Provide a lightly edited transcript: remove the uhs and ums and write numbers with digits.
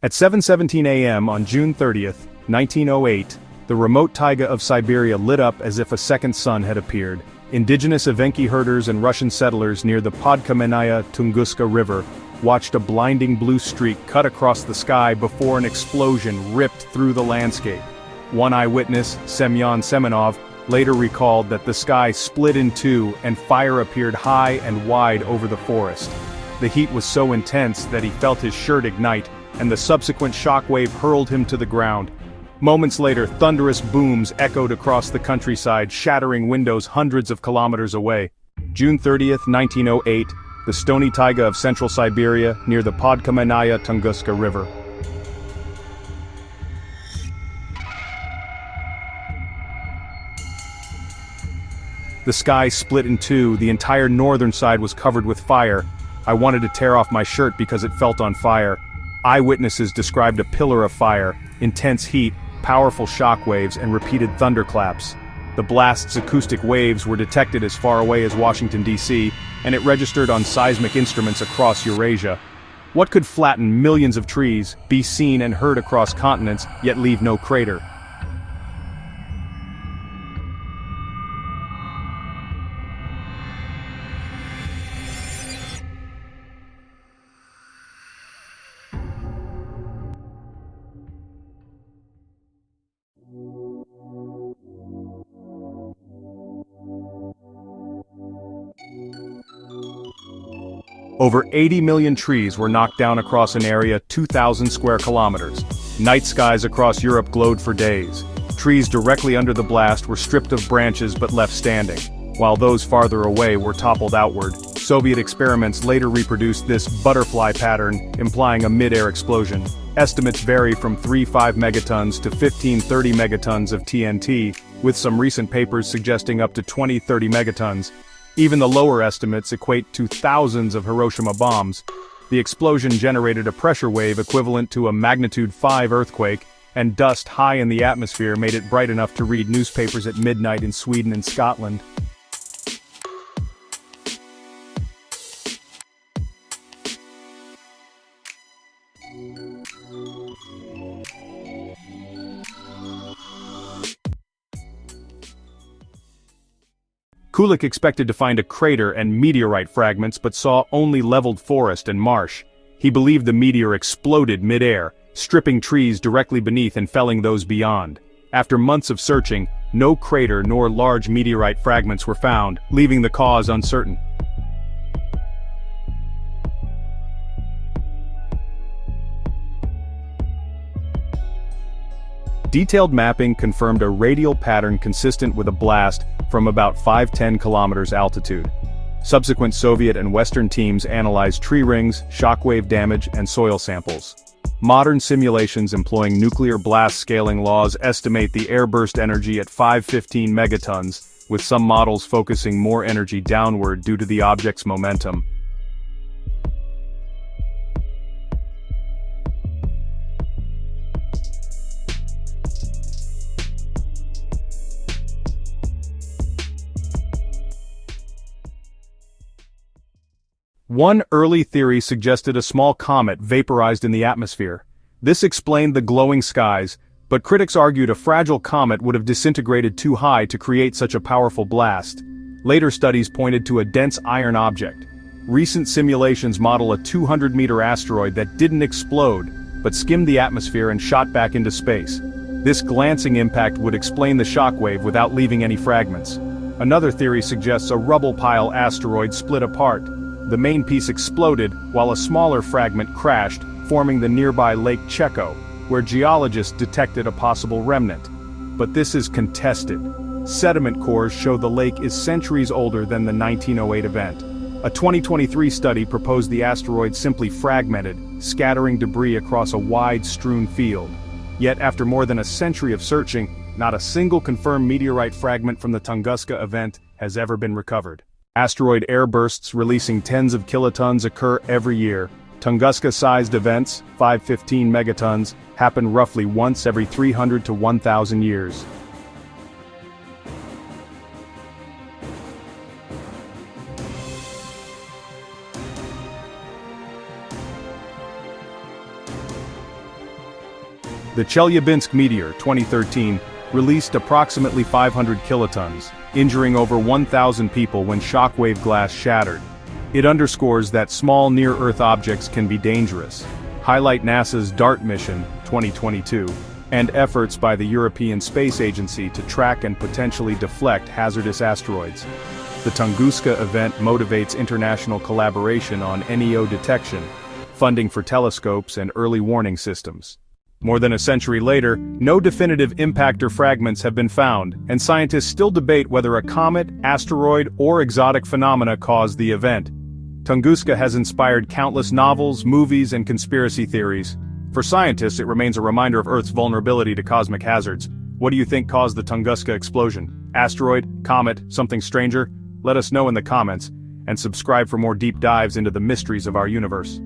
At 7:17 a.m. on June 30, 1908, the remote taiga of Siberia lit up as if a second sun had appeared. Indigenous Evenki herders and Russian settlers near the Podkamenaya Tunguska River watched a blinding blue streak cut across the sky before an explosion ripped through the landscape. One eyewitness, Semyon Semenov, later recalled that the sky split in two and fire appeared high and wide over the forest. The heat was so intense that he felt his shirt ignite, and the subsequent shockwave hurled him to the ground. Moments later, thunderous booms echoed across the countryside, shattering windows hundreds of kilometers away. June 30, 1908, the stony taiga of central Siberia near the Podkamenaya Tunguska River. The sky split in two, the entire northern side was covered with fire. I wanted to tear off my shirt because it felt on fire. Eyewitnesses described a pillar of fire, intense heat, powerful shockwaves, and repeated thunderclaps. The blast's acoustic waves were detected as far away as Washington, D.C., and it registered on seismic instruments across Eurasia. What could flatten millions of trees, be seen and heard across continents, yet leave no crater? Over 80 million trees were knocked down across an area 2,000 square kilometers. Night skies across Europe glowed for days. Trees directly under the blast were stripped of branches but left standing, while those farther away were toppled outward. Soviet experiments later reproduced this butterfly pattern, implying a mid-air explosion. Estimates vary from 3-5 megatons to 15-30 megatons of TNT, with some recent papers suggesting up to 20-30 megatons. Even the lower estimates equate to thousands of Hiroshima bombs. The explosion generated a pressure wave equivalent to a magnitude 5 earthquake, and dust high in the atmosphere made it bright enough to read newspapers at midnight in Sweden and Scotland. Kulik expected to find a crater and meteorite fragments but saw only leveled forest and marsh. He believed the meteor exploded mid-air, stripping trees directly beneath and felling those beyond. After months of searching, no crater nor large meteorite fragments were found, leaving the cause uncertain. Detailed mapping confirmed a radial pattern consistent with a blast from about 5-10 kilometers altitude. Subsequent Soviet and Western teams analyzed tree rings, shockwave damage, and soil samples. Modern simulations employing nuclear blast scaling laws estimate the airburst energy at 515 megatons, with some models focusing more energy downward due to the object's momentum. One early theory suggested a small comet vaporized in the atmosphere. This explained the glowing skies, but critics argued a fragile comet would have disintegrated too high to create such a powerful blast. Later studies pointed to a dense iron object. Recent simulations model a 200-meter asteroid that didn't explode, but skimmed the atmosphere and shot back into space. This glancing impact would explain the shockwave without leaving any fragments. Another theory suggests a rubble pile asteroid split apart. The main piece exploded, while a smaller fragment crashed, forming the nearby Lake Checo, where geologists detected a possible remnant. But this is contested. Sediment cores show the lake is centuries older than the 1908 event. A 2023 study proposed the asteroid simply fragmented, scattering debris across a wide strewn field. Yet after more than a century of searching, not a single confirmed meteorite fragment from the Tunguska event has ever been recovered. Asteroid airbursts releasing tens of kilotons occur every year. Tunguska-sized events, 515 megatons, happen roughly once every 300 to 1,000 years. The Chelyabinsk meteor, 2013, released approximately 500 kilotons, injuring over 1,000 people when shockwave glass shattered. It underscores that small near-Earth objects can be dangerous. Highlight NASA's DART mission, 2022, and efforts by the European Space Agency to track and potentially deflect hazardous asteroids. The Tunguska event motivates international collaboration on NEO detection, funding for telescopes and early warning systems. More than a century later, no definitive impactor fragments have been found, and scientists still debate whether a comet, asteroid, or exotic phenomena caused the event. Tunguska has inspired countless novels, movies, and conspiracy theories. For scientists, it remains a reminder of Earth's vulnerability to cosmic hazards. What do you think caused the Tunguska explosion? Asteroid, comet, something stranger? Let us know in the comments, and subscribe for more deep dives into the mysteries of our universe.